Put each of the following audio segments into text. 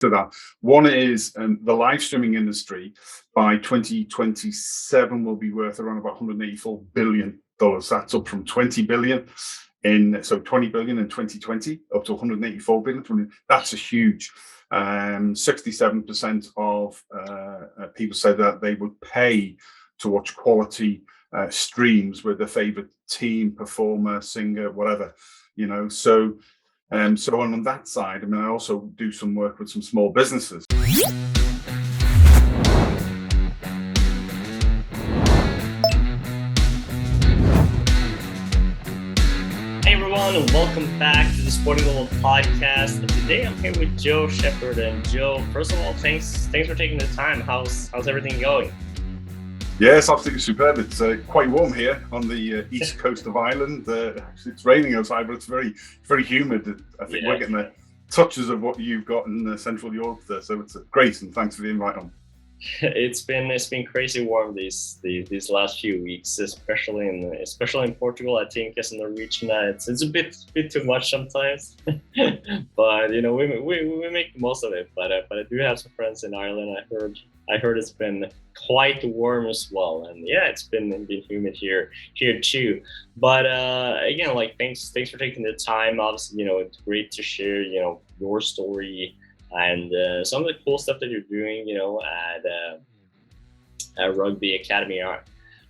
to that. One is the live streaming industry by 2027 will be worth around about $184 billion. That's up from 20 billion in 20 billion in 2020 up to 184 billion. That's a huge. 67% of people said that they would pay to watch quality streams with their favorite team, performer, singer, whatever, So on that side, I also do some work with some small businesses. Hey everyone, and welcome back to the Sporting Gold Podcast. And today I'm here with Joe Sheppard. And Joe, first of all, thanks for taking the time. How's everything going? Yes, absolutely superb. It's quite warm here on the east coast of Ireland. It's raining outside, but it's very, very humid. I think we're getting the touches of what you've got in Central Europe there. So it's great, and thanks for the invite on. It's been crazy warm these last few weeks, especially in Portugal. I think as in the region, it's a bit too much sometimes, but we make the most of it. But I do have some friends in Ireland. I heard it's been quite warm as well, and yeah, it's been humid here too. But again, thanks for taking the time. Obviously, it's great to share your story and some of the cool stuff that you're doing, at Rugby Academy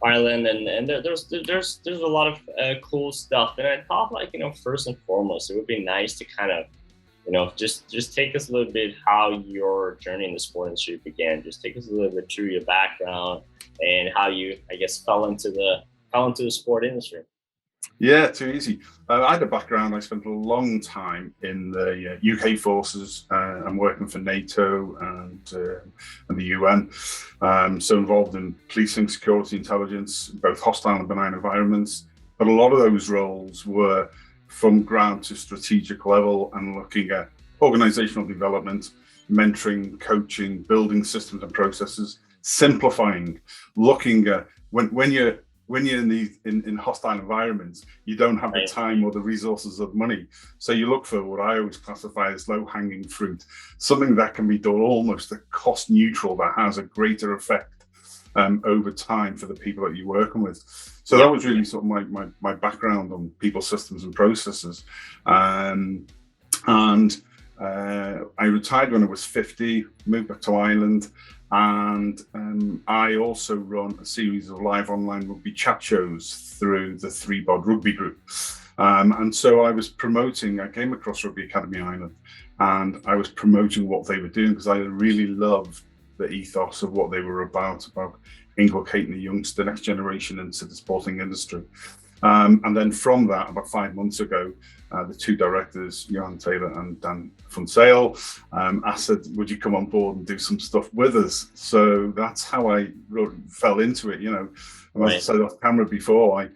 Ireland, and there's a lot of cool stuff. And I thought, first and foremost, it would be nice to kind of, just take us a little bit how your journey in the sport industry began. Just take us a little bit through your background and how you, I guess, fell into the sport industry. Yeah, too easy. I had a background. I spent a long time in the UK forces. I'm working for NATO and the UN. So involved in policing, security, intelligence, both hostile and benign environments. But a lot of those roles were from ground to strategic level and looking at organizational development, mentoring, coaching, building systems and processes, simplifying, looking at when you're in hostile environments, you don't have the time or the resources or money. So you look for what I always classify as low-hanging fruit, something that can be done almost at cost neutral, that has a greater effect over time for the people that you're working with. So that was really sort of my background on people, systems and processes. And I retired when I was 50, moved back to Ireland, and I also run a series of live online rugby chat shows through the 3BOD Rugby group. And so I came across Rugby Academy Ireland, and I was promoting what they were doing because I really loved the ethos of what they were about inculcating the next generation into the sporting industry. And then from that, about 5 months ago, the two directors, Johan Taylor and Dan Funsale, asked, would you come on board and do some stuff with us? So that's how I fell into it, And as I said off camera before, I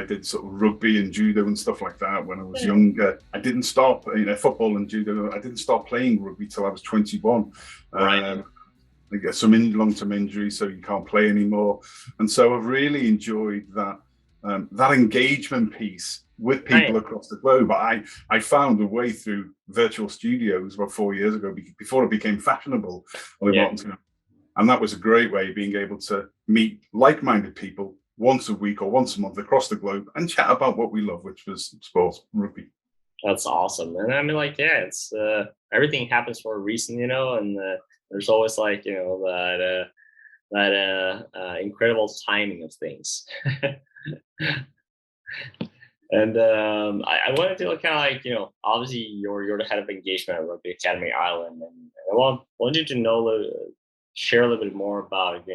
did sort of rugby and judo and stuff like that when I was younger. I didn't start, football and judo. I didn't start playing rugby till I was 21. I get some long-term injury, so you can't play anymore. And so I've really enjoyed that engagement piece with people across the globe. I found a way through virtual studios about 4 years ago, before it became fashionable. And that was a great way of being able to meet like-minded people once a week or once a month across the globe and chat about what we love, which was sports, rugby. That's awesome. And it's everything happens for a reason, and there's always that incredible timing of things. And I wanted to obviously you're the head of engagement at Rugby Academy Ireland, and I want you to share a little bit more about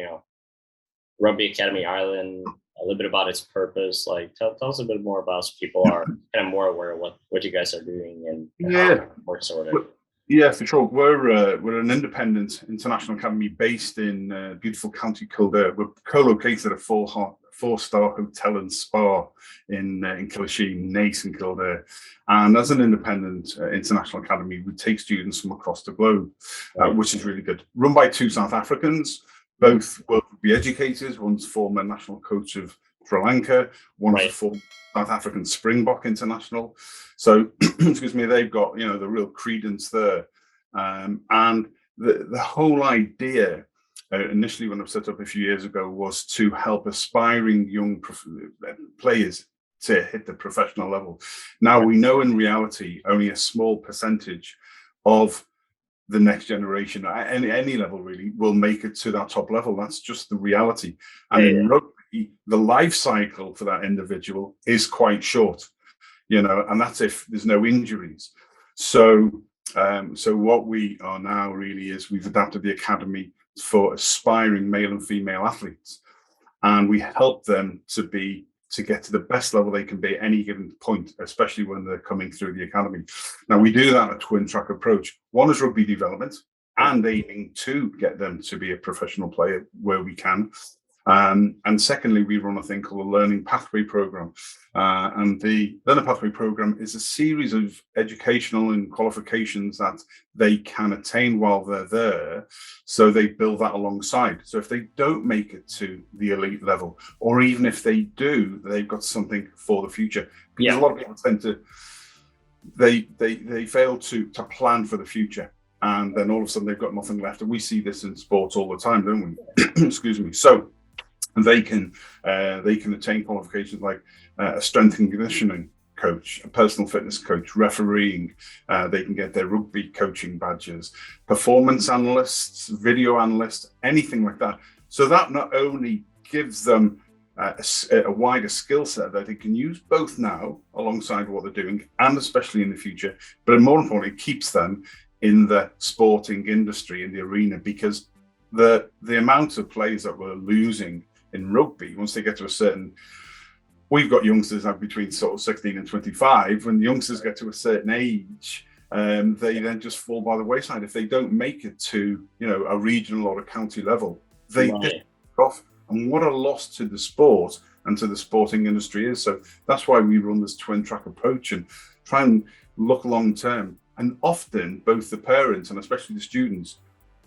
Rugby Academy Ireland, a little bit about its purpose. Tell us a bit more about, so people are kind of more aware of what you guys are doing and how it works sort of. Yeah, for sure. We're an independent international academy based in beautiful County Kildare. We're co-located at a four-star hotel and spa in Kilasheen, Naas in Kildare. And as an independent international academy, we take students from across the globe, which is really good. Run by two South Africans, both rugby educators. One's former national coach of Sri Lanka, one's a former South African Springbok international. So, excuse me, they've got, the real credence there. And the whole idea initially when I set up a few years ago was to help aspiring young players to hit the professional level. Now we know in reality only a small percentage of the next generation at any level really will make it to that top level. That's just the reality. And in rugby, the life cycle for that individual is quite short, and that's if there's no injuries. So what we are now really is we've adapted the academy for aspiring male and female athletes, and we help them to get to the best level they can be at any given point, especially when they're coming through the academy. Now, we do that a twin track approach. One is rugby development and aiming to get them to be a professional player where we can. And secondly, we run a thing called a Learning Pathway Program. And the Learning Pathway Program is a series of educational and qualifications that they can attain while they're there. So they build that alongside. So if they don't make it to the elite level, or even if they do, they've got something for the future. Because a lot of people tend to, they fail to plan for the future. And then all of a sudden they've got nothing left. And we see this in sports all the time, don't we? Excuse me. So they can attain qualifications like a strength and conditioning coach, a personal fitness coach, refereeing. They can get their rugby coaching badges, performance analysts, video analysts, anything like that. So that not only gives them a wider skill set that they can use both now alongside what they're doing and especially in the future, but more importantly, keeps them in the sporting industry, in the arena, because the amount of players that we're losing in rugby, once they get to a certain, we've got youngsters now between sort of 16 and 25. When the youngsters get to a certain age, they then just fall by the wayside. If they don't make it to, a regional or a county level, they piss off. And what a loss to the sport and to the sporting industry is. So that's why we run this twin track approach and try and look long term. And often both the parents and especially the students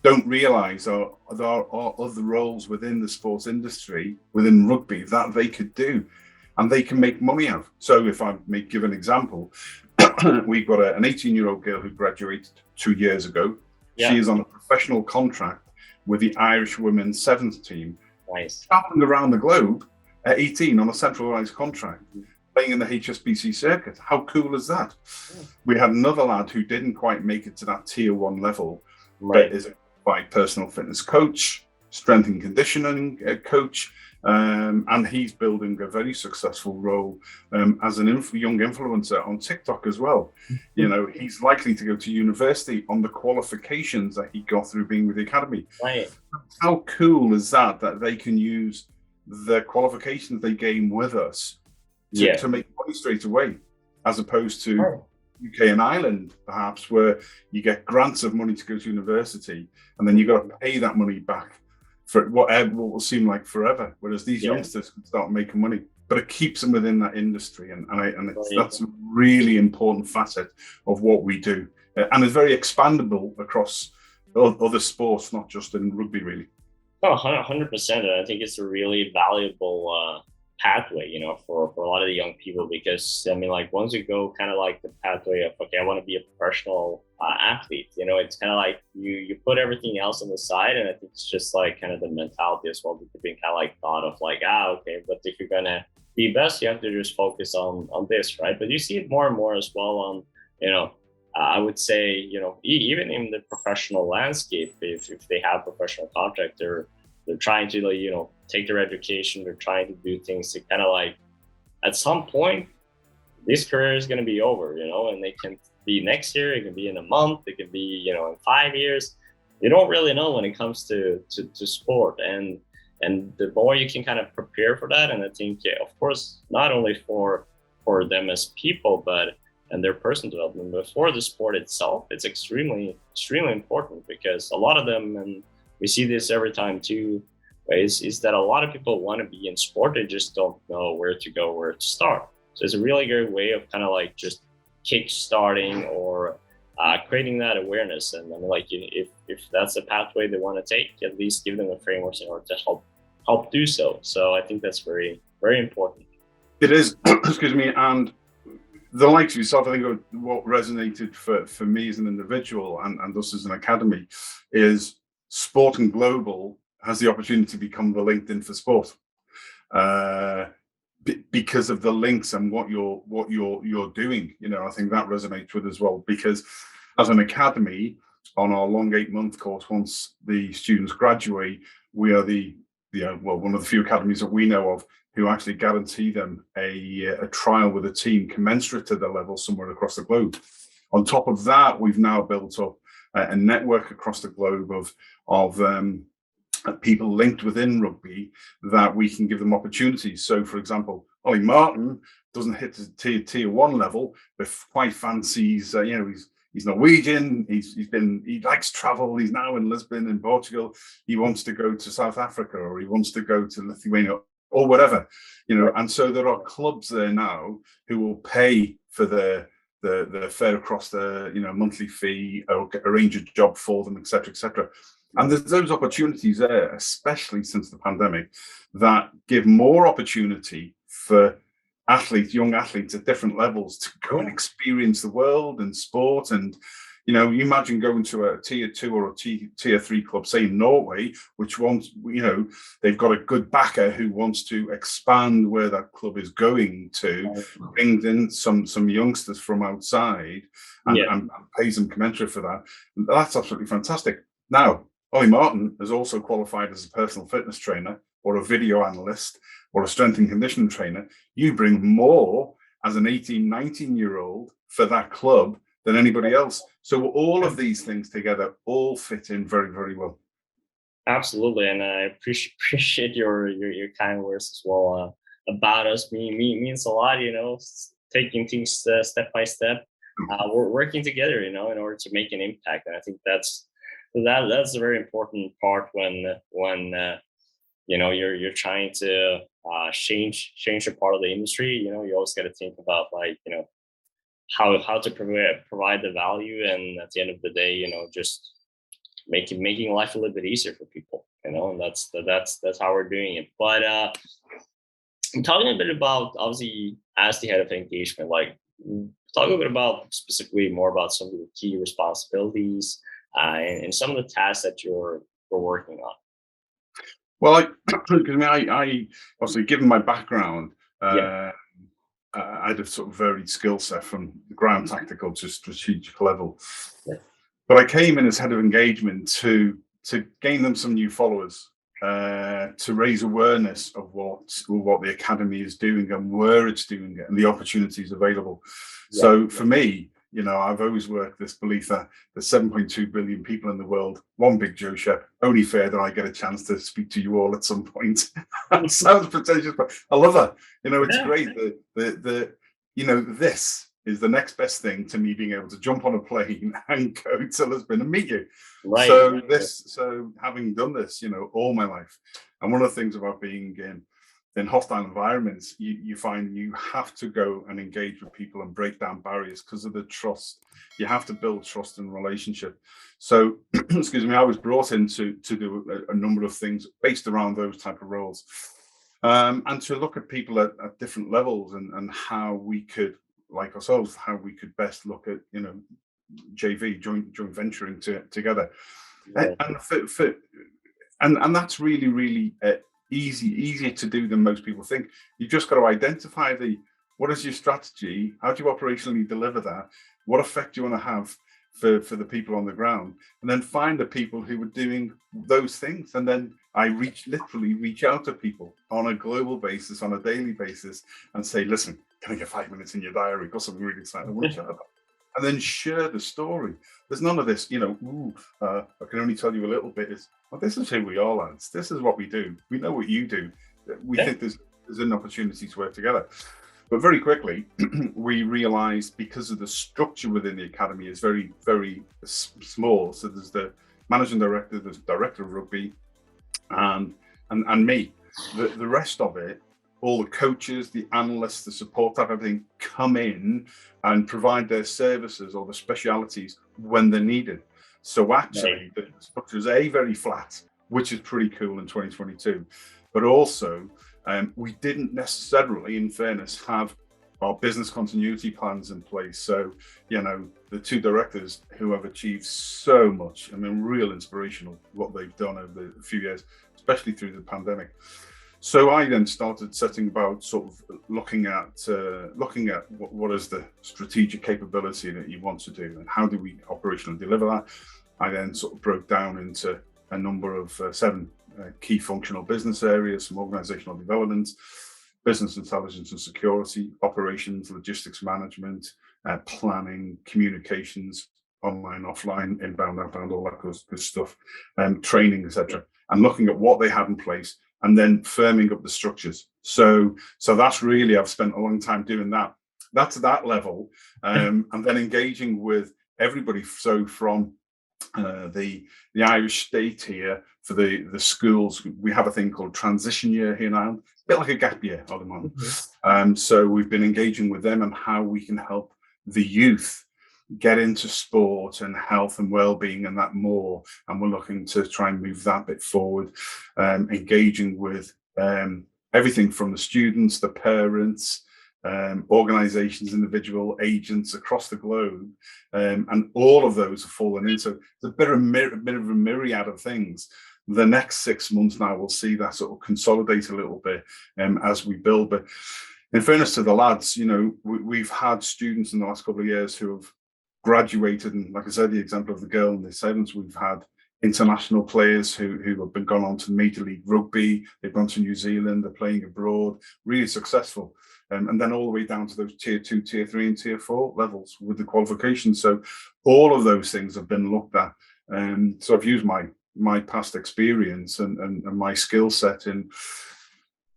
don't realize there are other roles within the sports industry, within rugby, that they could do and they can make money out. So if I may give an example, we've got an 18-year-old girl who graduated 2 years ago. Yeah. She is on a professional contract with the Irish women's sevens team. Nice. Traveling around the globe at 18 on a centralized contract, playing in the HSBC circuit. How cool is that? Yeah. We had another lad who didn't quite make it to that tier 1 level, but is by personal fitness coach, strength and conditioning coach, and he's building a very successful role as an young influencer on TikTok as well. He's likely to go to university on the qualifications that he got through being with the academy. Right. How cool is that they can use the qualifications they gain with us to make money straight away, as opposed to UK and Ireland, perhaps, where you get grants of money to go to university, and then you've got to pay that money back for what will seem like forever. Whereas these youngsters can start making money, but it keeps them within that industry, and that's a really important facet of what we do, and it's very expandable across other sports, not just in rugby, really. Oh, 100%. I think it's a really valuable pathway, for a lot of the young people, because once you go kind of like the pathway of, okay, I want to be a professional athlete, it's kind of like you put everything else on the side. And I think it's just like kind of the mentality as well, because being kind of like thought of like, okay, but if you're gonna be best, you have to just focus on this, right? But you see it more and more as well on, I would say, even in the professional landscape, if they have professional contract, they're trying to, take their education, they're trying to do things to kind of like, at some point, this career is going to be over, and they can be next year, it can be in a month, it can be, in 5 years. You don't really know when it comes to sport. And the more you can kind of prepare for that, and I think, of course, not only for them as people, and their personal development, but for the sport itself, it's extremely, extremely important, because a lot of them, and we see this every time too, is that a lot of people want to be in sport, they just don't know where to go, where to start. So it's a really great way of kind of like just kick-starting or creating that awareness. And if that's the pathway they want to take, at least give them a framework in order to help do so. So I think that's very, very important. It is, excuse me, and the likes of yourself, I think what resonated for me as an individual and us as an academy is Sport and Global has the opportunity to become the LinkedIn for sport. Because of the links and what you're doing, I think that resonates with as well. Because as an academy, on our long 8-month course, once the students graduate, we are one of the few academies that we know of who actually guarantee them a trial with a team commensurate to their level somewhere across the globe. On top of that, we've now built up a network across the globe of people linked within rugby that we can give them opportunities. So, for example, Ollie Martin doesn't hit the tier 1 level, but quite fancies. He's Norwegian. He likes travel. He's now in Lisbon in Portugal. He wants to go to South Africa, or he wants to go to Lithuania, or whatever. And so there are clubs there now who will pay for the fare across the monthly fee, or arrange a job for them, etc., etc. And there's those opportunities there, especially since the pandemic, that give more opportunity for young athletes at different levels to go and experience the world and sport. And, you imagine going to a tier 2 or a tier 3 club, say in Norway, which wants, they've got a good backer who wants to expand where that club is going to, brings in some youngsters from outside and pays them commensurate for that. That's absolutely fantastic. Now, Ollie Martin has also qualified as a personal fitness trainer or a video analyst or a strength and conditioning trainer. You bring more as an 18, 19-year-old for that club than anybody else. So all of these things together all fit in very, very well. Absolutely, and I appreciate your kind words as well about us. Means a lot, taking things step by step. We're working together, in order to make an impact, and I think that's a very important part when you're trying to change a part of the industry. You always got to think about how to provide the value, and at the end of the day, just making life a little bit easier for people. And that's how we're doing it. But I'm talking a bit about, obviously, as the head of engagement, talk a bit about specifically more about some of the key responsibilities and some of the tasks that you're working on. Well, I obviously, given my background, I had a sort of varied skill set from the ground tactical to strategic level. Yeah. But I came in as head of engagement to gain them some new followers, to raise awareness of what the academy is doing and where it's doing it and the opportunities available. Yeah. So for me, I've always worked this belief that there's 7.2 billion people in the world, one big Joe Sheppard. Only fair that I get a chance to speak to you all at some point. It sounds pretentious, but I love that. It's great. This is the next best thing to me being able to jump on a plane and go to Lisbon and meet you. Right. So having done this, all my life, and one of the things about being in hostile environments, you find you have to go and engage with people and break down barriers because of the trust. You have to build trust and relationship. So, excuse me, I was brought in to do a number of things based around those type of roles, and to look at people at different levels and how we could, like ourselves, how we could best look at JV, joint venturing together, yeah. And that's really, really easier to do than most people think. You just got to identify what is your strategy, how do you operationally deliver that, what effect do you want to have for the people on the ground, and then find the people who are doing those things. And then I literally reach out to people on a global basis, on a daily basis, and say, listen, can I get 5 minutes in your diary? Got something really exciting I want to share about. And then share the story. There's none of this, I can only tell you a little bit. This is who we are, lads. This is what we do. We know what you do. We think there's an opportunity to work together. But very quickly, we realized, because of the structure within the academy is very, very small. So there's the managing director, there's the director of rugby, and me. The rest of it, all the coaches, the analysts, the support staff, everything come in and provide their services or the specialities when they're needed. So actually, the structure is very flat, which is pretty cool in 2022. But also, we didn't necessarily, in fairness, have our business continuity plans in place. So, you know, the two directors who have achieved so much, I mean, real inspirational what they've done over the few years, especially through the pandemic. So I then started setting about sort of looking at what is the strategic capability that you want to do and how do we operationally deliver that. I then sort of broke down into a number of 7 key functional business areas, some organizational development, business intelligence and security, operations, logistics management, planning, communications, online, offline, inbound, outbound, all that good stuff, training, etc. And looking at what they had in place and then firming up the structures. So that's really, I've spent a long time doing that. That's that level, and then engaging with everybody. So from the Irish state here for the schools, we have a thing called transition year here now, a bit like a gap year at the moment. So we've been engaging with them on how we can help the youth get into sport and health and well-being and that more, and we're looking to try and move that bit forward, engaging with everything from the students, the parents, organizations, individual agents across the globe, and all of those have fallen in. So it's a bit of a myriad of things. The next 6 months now, we'll see that sort of consolidate a little bit as we build. But in fairness to the lads, you know, we've had students in the last couple of years who have graduated, and like I said, the example of the girl in the sevens, we've had international players who have gone on to Major League Rugby, they've gone to New Zealand, they're playing abroad, really successful. And then all the way down to those tier 2, tier 3 and tier 4 levels with the qualifications. So all of those things have been looked at. So I've used my past experience and my skill set. And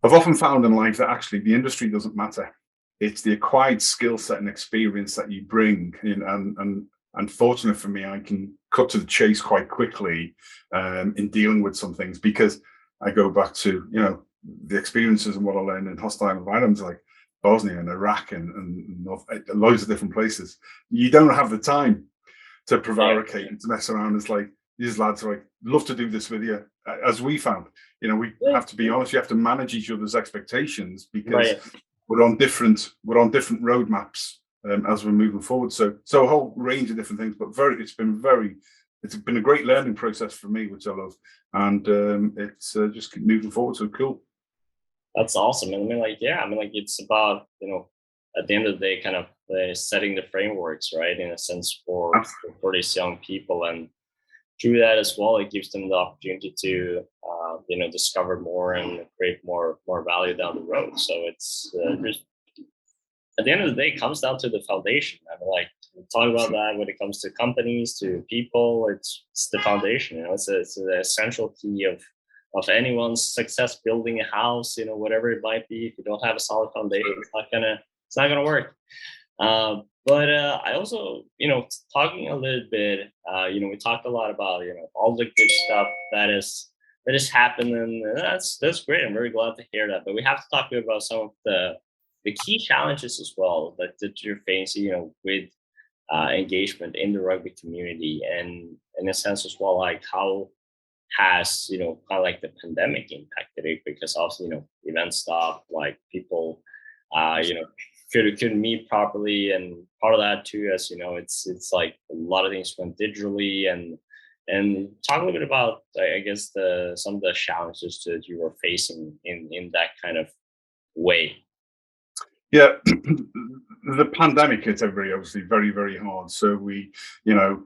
I've often found in life that actually the industry doesn't matter. It's the acquired skill set and experience that you bring. And unfortunately for me, I can cut to the chase quite quickly in dealing with some things, because I go back to, you know, the experiences and what I learned in hostile environments like Bosnia and Iraq and loads of different places. You don't have the time to prevaricate and to mess around. It's like, these lads are like, love to do this with you. As we found, you know, we have to be honest, you have to manage each other's expectations, because we're on different roadmaps as we're moving forward. So a whole range of different things, but it's been a great learning process for me, which I love. And it's just keep moving forward. So cool. That's awesome. And I mean, it's about, you know, at the end of the day, kind of setting the frameworks, right? In a sense for these young people. And through that as well, it gives them the opportunity to, you know, discover more and create more value down the road. So it's just, at the end of the day, it comes down to the foundation. I mean, like, we talk about that when it comes to companies, to people, it's the foundation. You know, it's the essential key of anyone's success, building a house, you know, whatever it might be. If you don't have a solid foundation, it's not gonna work. But I also, you know, talking a little bit, you know, we talked a lot about, you know, all the good stuff that is happened, and that's great. I'm very glad to hear that. But we have to talk about some of the key challenges as well that you're facing, you know, with engagement in the rugby community, and in a sense as well, like how has, you know, kind of like the pandemic impacted it, because obviously, you know, events stopped, like people, you know, couldn't meet properly, and part of that too, as you know, it's like a lot of things went digitally, and talk a little bit about, I guess, some of the challenges that you were facing in that kind of way. Yeah, the pandemic hit everybody obviously very, very hard. So we, you know,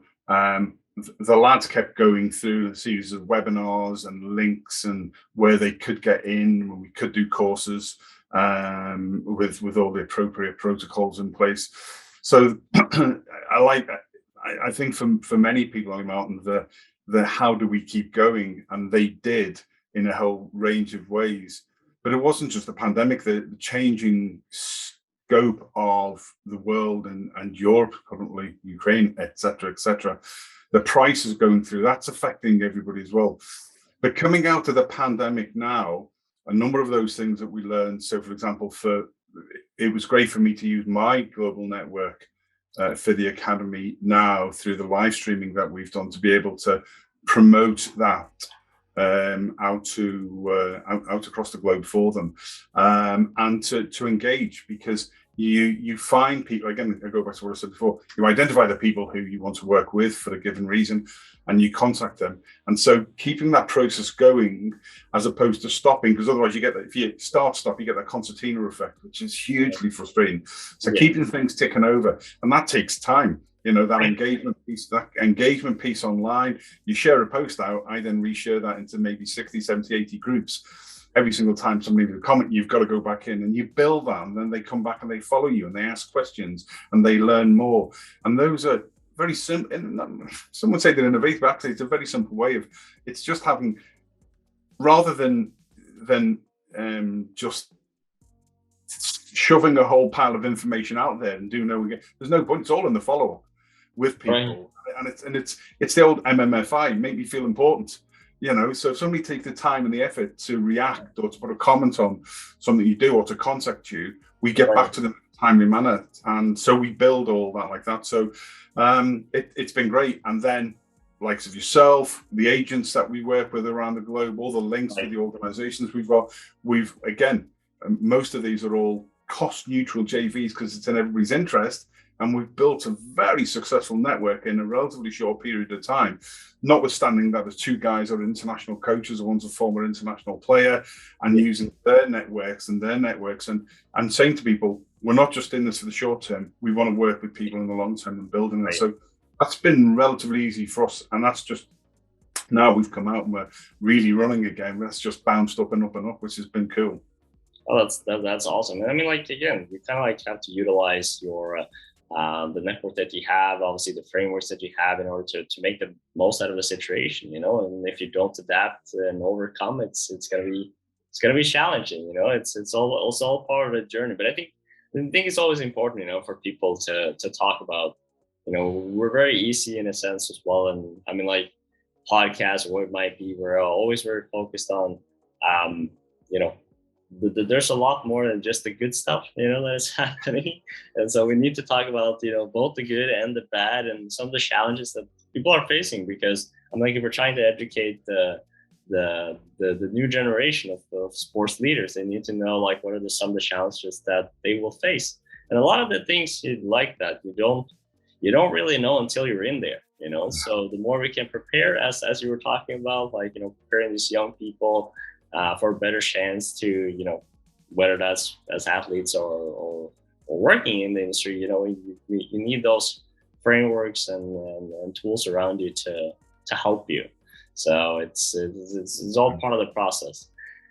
the lads kept going through a series of webinars and links and where they could get in, when we could do courses with all the appropriate protocols in place. So I think for many people on Martin, the how do we keep going, and they did in a whole range of ways. But it wasn't just the pandemic, the changing scope of the world and Europe, currently Ukraine, etc., etc. The prices going through, that's affecting everybody as well. But coming out of the pandemic now, a number of those things that we learned. So, for example, it was great for me to use my global network for the academy now through the live streaming that we've done, to be able to promote that out across the globe for them, and to engage, because you find people, again, I go back to what I said before, you identify the people who you want to work with for a given reason, and you contact them. And so keeping that process going as opposed to stopping, because otherwise you get that, if you stop, you get that concertina effect, which is hugely frustrating. So keeping things ticking over, and that takes time. That engagement piece online, you share a post out, I then reshare that into maybe 60, 70, 80 groups. Every single time somebody leaves a comment, you've got to go back in and you build that, and then they come back and they follow you and they ask questions and they learn more. And those are very simple. Some would say they're innovative, but actually it's a very simple way of, it's just having, rather than just shoving a whole pile of information out there and there's no point. It's all in the follow-up with people. Right. And it's the old MMFI, make me feel important. So if somebody takes the time and the effort to react or to put a comment on something you do or to contact you, we get back to them in a timely manner. And so we build all that like that. So it's been great. And then likes of yourself, the agents that we work with around the globe, all the links to the organizations we've got, again, most of these are all cost neutral JVs because it's in everybody's interest. And we've built a very successful network in a relatively short period of time, notwithstanding that there's two guys that are international coaches, one's a former international player, and using their networks and saying to people, we're not just in this for the short term, we want to work with people in the long term and building that. So that's been relatively easy for us. And that's just, now we've come out and we're really running again. That's just bounced up and up and up, which has been cool. Oh, that's awesome. I mean, again, you kind of have to utilize your the network that you have, obviously the frameworks that you have in order to make the most out of the situation, and if you don't adapt and overcome, it's gonna be challenging, it's all part of the journey. But I think it's always important, for people to talk about, we're very easy in a sense as well. And I mean, like podcasts or what it might be, we're always very focused on, there's a lot more than just the good stuff, that is happening. And so we need to talk about, both the good and the bad and some of the challenges that people are facing, because I'm like, if we're trying to educate the new generation of sports leaders, they need to know like what are some of the challenges that they will face. And a lot of the things like that you don't really know until you're in there, so the more we can prepare, as you were talking about, like, preparing these young people for a better chance to, whether that's as athletes or working in the industry, you need those frameworks and tools around you to help you. So it's all part of the process.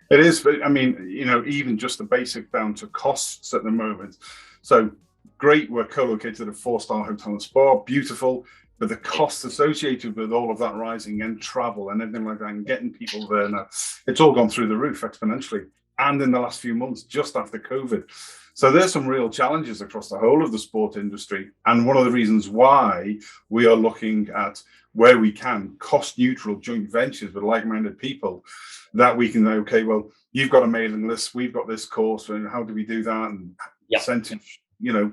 It is, but I mean, even just the basic down to costs at the moment. So great, we're co-located at a 4-star hotel and spa, beautiful. But the costs associated with all of that rising and travel and everything like that and getting people there now, it's all gone through the roof exponentially. And in the last few months, just after COVID. So there's some real challenges across the whole of the sport industry. And one of the reasons why we are looking at where we can cost neutral joint ventures with like-minded people, that we can, okay, well, you've got a mailing list, we've got this course, and how do we do that? And percentage,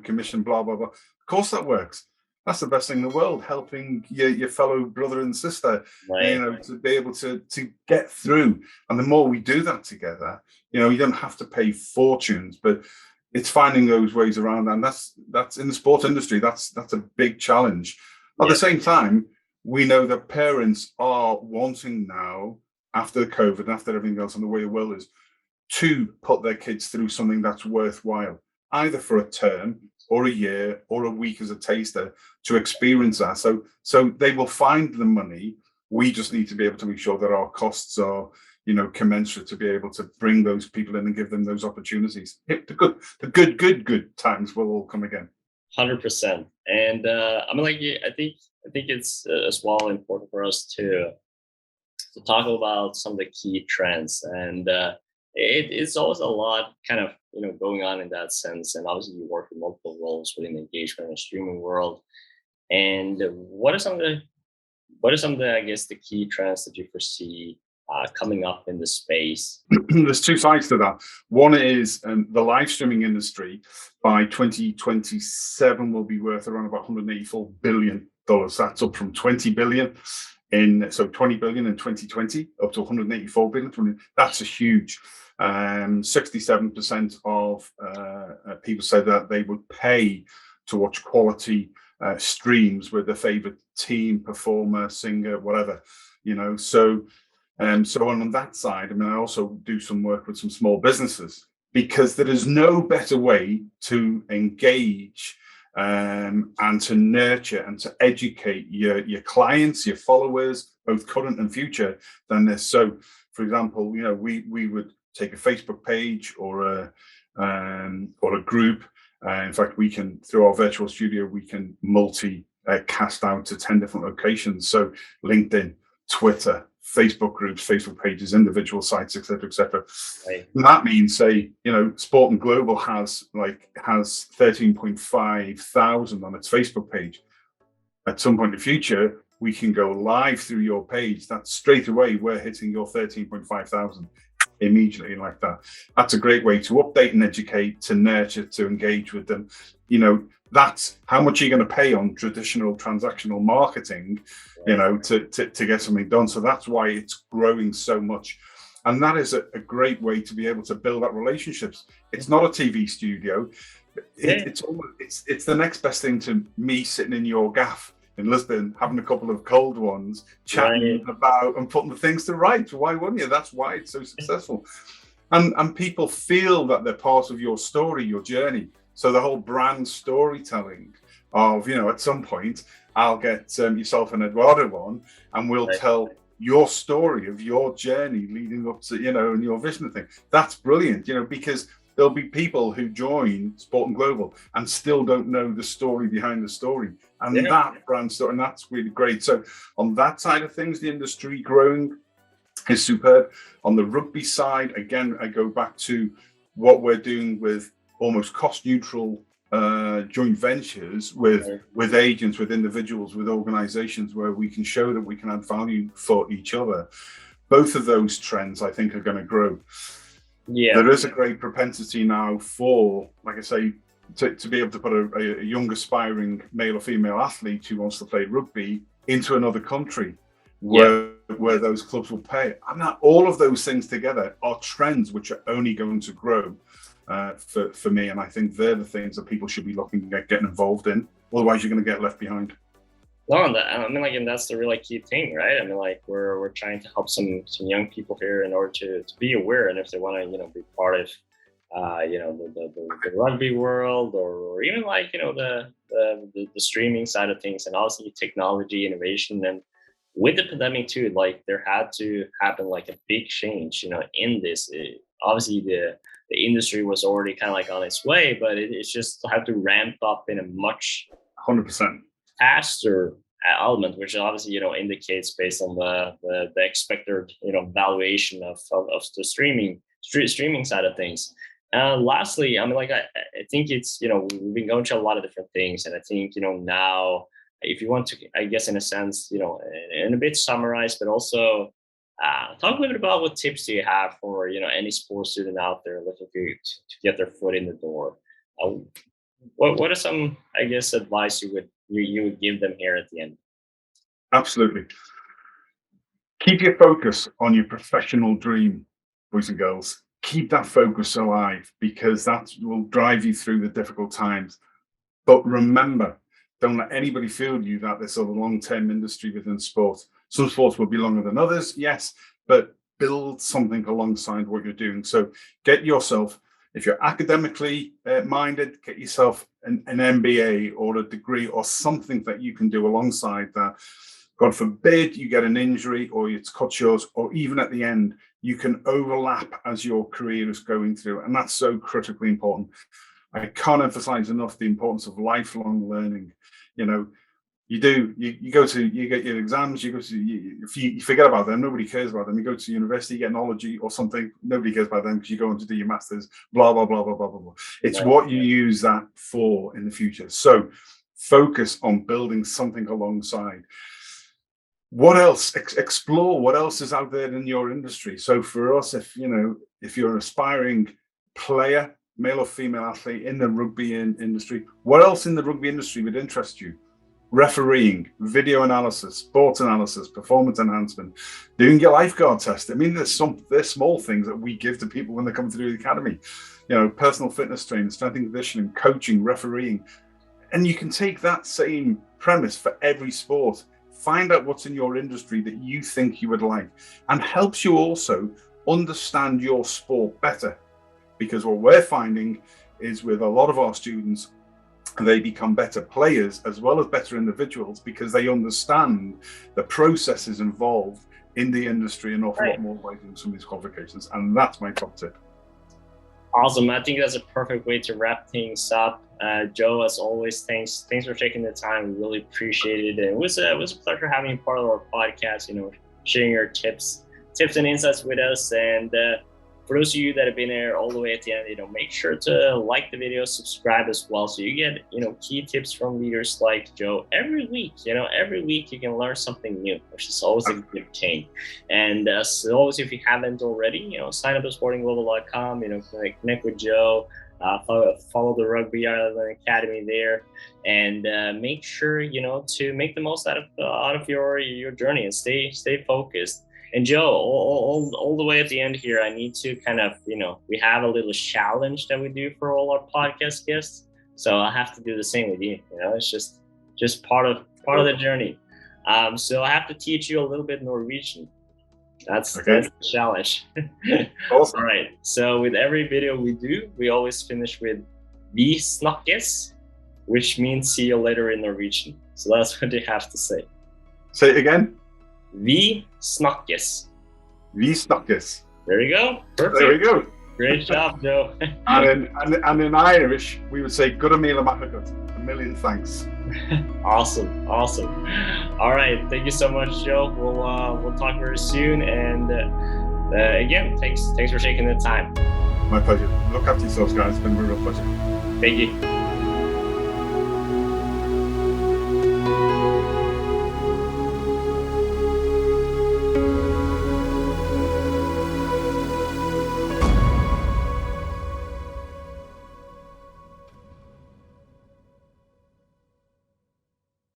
commission, blah, blah, blah. Of course that works. That's the best thing in the world, helping your fellow brother and sister, to be able to get through. And the more we do that together, you don't have to pay fortunes, but it's finding those ways around. And that's in the sport industry, that's a big challenge. At the same time, we know that parents are wanting now, after COVID, after everything else and the way the world is, to put their kids through something that's worthwhile, either for a term or a year or a week as a taster, to experience that. So they will find the money. We just need to be able to make sure that our costs are, commensurate to be able to bring those people in and give them those opportunities. The good times will all come again. 100%. And I mean, like, I think it's as well important for us to talk about some of the key trends. And it's always a lot kind of, going on in that sense. And obviously you work in multiple roles within the engagement and streaming world. And what are some of the, I guess, the key trends that you foresee coming up in the space? There's two sides to that. One is the live streaming industry by 2027 will be worth around about $184 billion. That's up from 20 billion in 20 billion in 2020 up to 184 billion. That's a huge. 67% of people said that they would pay to watch quality streams with their favorite team, performer, singer, whatever, so on that side, I mean, I also do some work with some small businesses, because there is no better way to engage and to nurture and to educate your clients, your followers, both current and future, than this. So, for example, we would take a Facebook page or a group. In fact, we can, through our virtual studio, we can cast out to 10 different locations. So LinkedIn, Twitter, Facebook groups, Facebook pages, individual sites, etc., etc. Right. And that means, say, Sport and Global has 13.5 thousand on its Facebook page. At some point in the future, we can go live through your page. That's straight away we're hitting your 13.5 thousand immediately, like that. That's a great way to update and educate, to nurture, to engage with them. That's how much you're going to pay on traditional transactional marketing, to get something done. So that's why it's growing so much. And that is a great way to be able to build up relationships. It's not a TV studio. It's the next best thing to me sitting in your gaff in Lisbon, having a couple of cold ones, chatting about and putting the things to rights. Why wouldn't you? That's why it's so successful. And people feel that they're part of your story, your journey. So the whole brand storytelling of, at some point, I'll get yourself and Eduardo on, and we'll tell your story of your journey leading up to, and your vision thing. That's brilliant, because there'll be people who join Sport and Global and still don't know the story behind the story. And that brand story, and that's really great. So on that side of things, the industry growing is superb. On the rugby side, again, I go back to what we're doing with almost cost neutral joint ventures with agents, with individuals, with organizations, where we can show that we can add value for each other. Both of those trends, I think, are going to grow. There is a great propensity now for, like I say, to be able to put a young aspiring male or female athlete who wants to play rugby into another country where those clubs will pay. And that all of those things together are trends which are only going to grow for me. And I think they're the things that people should be looking at getting involved in. Otherwise, you're going to get left behind. No, and that's the really key thing, right? I mean, we're trying to help some young people here in order to be aware, and if they want to, be part of, the rugby world, or even the streaming side of things, and also technology innovation. And with the pandemic too, there had to happen a big change, in this. Obviously, the industry was already kind of on its way, but it's just had to ramp up in a much 100% faster element, which obviously indicates based on the expected valuation of the streaming side of things. Lastly, I mean, I think it's we've been going to a lot of different things, and I think now, if you want to, I guess in a sense, in a bit summarize, but also talk a little bit about what tips do you have for any sports student out there looking to get their foot in the door. What are some, I guess, advice you would give them here at the end? Absolutely. Keep your focus on your professional dream, boys and girls. Keep that focus alive, because that will drive you through the difficult times. But remember, don't let anybody fool you that there's a long-term industry within sport. Some sports will be longer than others, yes, but build something alongside what you're doing. So get yourself, if you're academically minded, get yourself an MBA or a degree or something that you can do alongside that. God forbid you get an injury or it's cut yours, or even at the end, you can overlap as your career is going through. And that's so critically important. I can't emphasize enough the importance of lifelong learning. You get your exams, if you forget about them, nobody cares about them. You go to university, you get knowledge or something, nobody cares about them because you go on to do your masters, blah, blah, blah, blah, blah, blah. It's what you use that for in the future. So focus on building something alongside. What else? Explore what else is out there in your industry. So for us, if you're an aspiring player, male or female athlete in the rugby industry, what else in the rugby industry would interest you? refereeing, video analysis, sports analysis, performance enhancement, doing your lifeguard test. I mean, there's small things that we give to people when they come to do the academy. You know, personal fitness training, strength and conditioning, coaching, refereeing. And you can take that same premise for every sport, find out what's in your industry that you think you would like, and helps you also understand your sport better. Because what we're finding is with a lot of our students, they become better players as well as better individuals because they understand the processes involved in the industry an awful lot more by doing some of these qualifications. And that's my top tip. Awesome. I think that's a perfect way to wrap things up. Joe, as always, thanks for taking the time. We really appreciate it. And it was a pleasure having you part of our podcast, you know, sharing your tips and insights with us. And for those of you that have been there all the way at the end, you know, make sure to like the video, subscribe as well, so you get, you know, key tips from leaders like Joe every week. You know, every week you can learn something new, which is always a good thing. And as always, if you haven't already, you know, sign up at sportingglobal.com. You know, connect with Joe. Follow the Rugby Ireland Academy there, and make sure, you know, to make the most out of your journey and stay focused. And Joe, all the way at the end here, I need to kind of, you know, we have a little challenge that we do for all our podcast guests. So I have to do the same with you. You know, it's just part of the journey. So I have to teach you a little bit Norwegian. That's the challenge. Awesome. All right. So with every video we do, we always finish with "Vi snakkes," which means "see you later" in Norwegian. So that's what they have to say. Say it again. Vi snakkes. Vi snakkes. There you go. Perfect. There we go. Great job, Joe. and in Irish, we would say "Good Amila Machagut." A million thanks. Awesome. All right. Thank you so much, Joe. We'll talk very soon. And again, thanks for taking the time. My pleasure. Look after yourselves, guys. It's been a real pleasure. Thank you.